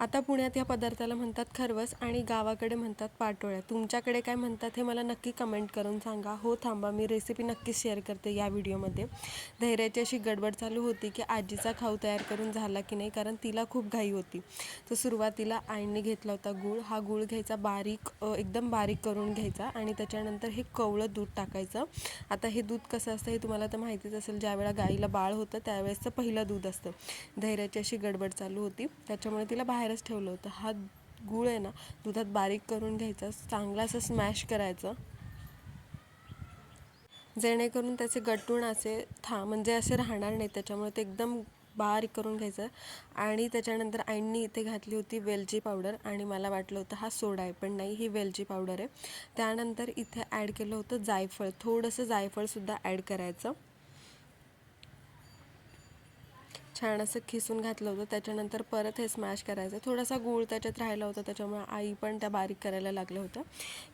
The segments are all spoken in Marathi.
आता पुण्यात या पदार्थाला म्हणतात खरवस आणि गावाकडे म्हणतात पाटोळ्या. तुमच्याकडे काय म्हणतात हे मला नक्की कमेंट करून सांगा. हो थांबा, मी रेसिपी नक्कीच शेअर करते या व्हिडिओमध्ये. धैर्याची अशी गडबड चालू होती की आजीचा खाऊ तयार करून झाला की नाही, कारण तिला खूप घाई होती. तर सुरुवातीला आईने घेतला होता गूळ. हा गूळ घ्यायचा बारीक, एकदम बारीक करून घ्यायचा आणि त्याच्यानंतर हे कवळं दूध टाकायचं. आता हे दूध कसं असतं हे तुम्हाला तर माहितीच असेल, ज्यावेळेला गाईला बाळ होतं त्यावेळेसचं पहिलं दूध असतं. धैर्याची अशी गडबड चालू होती, त्याच्यामुळे तिला बाहेरच ठेवलं होतं. हा गूळ आहे ना दुधात बारीक करून घ्यायचा, चांगला असं स्मॅश करायचं, जेणेकरून त्याचे गटूण असे म्हणजे असे राहणार नाही, त्याच्यामुळे ते एकदम बारीक करून घ्यायचं. आणि त्याच्यानंतर आईंनी इथे घातली होती वेलची पावडर आणि मला वाटलं होतं हा सोडा आहे, पण नाही, ही वेलची पावडर आहे. त्यानंतर इथे ॲड केलं होतं जायफळ, थोडंसं जायफळसुद्धा ॲड करायचं. छान असं खिसून घातलं होतं. त्याच्यानंतर परत हे स्मॅश करायचं. थोडासा गूळ त्याच्यात राहिला होता, त्याच्यामुळे आई पण त्या बारीक करायला लागल्या होत्या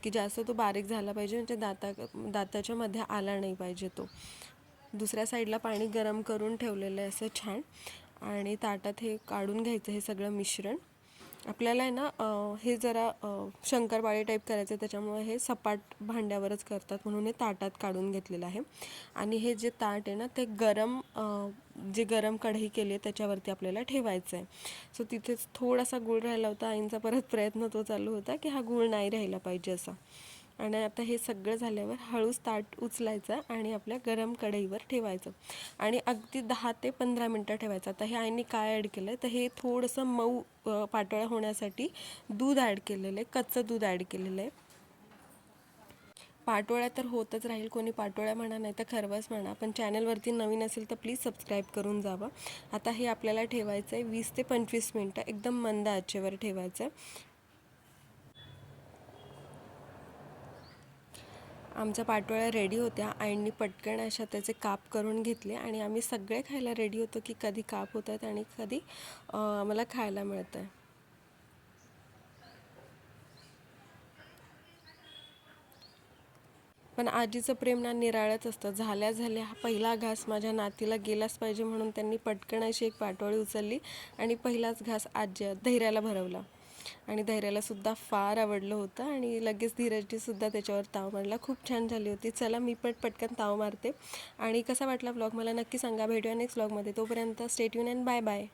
की जास्त तो बारीक झाला पाहिजे, म्हणजे दाताच्या मध्ये आला नाही पाहिजे तो. दुसऱ्या साईडला पाणी गरम करून ठेवलेलं आहे असं छान, आणि ताटात हे काढून घ्यायचं हे सगळं मिश्रण. आपल्याला आहे ना हे जरा शंकरपाळी टाईप करायचं, त्याच्यामुळे हे सपाट भांड्यावरच करतात म्हणून हे ताटात काढून घेतलेलं आहे. आणि हे जे ताट आहे ना ते जे गरम कढई केली आहे त्याच्यावरती आपल्याला ठेवायचं आहे. सो तिथेच थोडासा गूळ राहिला होता. आईंचा परत प्रयत्न तो चालू होता की हा गूळ नाही राहिला पाहिजे असा. आणि आता हे सगळं झाल्यावर हळूच ताट उचलायचं आणि आपल्या गरम कढईवर ठेवायचं आणि अगदी 10 ते 15 मिनटं ठेवायचं. आता हे आईने काय ॲड केलं आहे, तर हे थोडंसं मऊ पातोळ्या होण्यासाठी दूध ॲड केलेलं आहे, कच्चं दूध ॲड केलेलं आहे. पाटोळ्या तर होतच राहील, कोणी पाटोळ्या म्हणा नाही तर खरवस म्हणा, पण चॅनलवरती नवीन असेल तर प्लीज सबस्क्राईब करून जावं. आता हे आपल्याला ठेवायचं आहे 20 ते 25 मिनटं, एकदम मंद आचेवर ठेवायचं आहे. आमच्या पाटोळ्या रेडी होत्या. आईंनी पटकन अशा त्याचे काप करून घेतले आणि आम्ही सगळे खायला रेडी होतो की कधी काप होत आहेत आणि कधी आम्हाला खायला मिळतं आहे. पण आजीचं प्रेम ना निराळंच असतं. झाल्या झाल्या हा पहिला घास माझ्या नातीला गेलाच पाहिजे म्हणून त्यांनी पटकन अशी एक पाटोळी उचलली आणि पहिलाच घास धैर्याला भरवला. आणि धैर्यालासुद्धा फार आवडलं होतं आणि लगेच धीरजनीसुद्धा त्याच्यावर ताव मारला. खूप छान झाली होती. चला मी पण पटकन ताव मारते. आणि कसा वाटला व्लॉग मला नक्की सांगा. भेटूया नेक्स्ट व्लॉगमध्ये. तोपर्यंत stay tune and bye bye.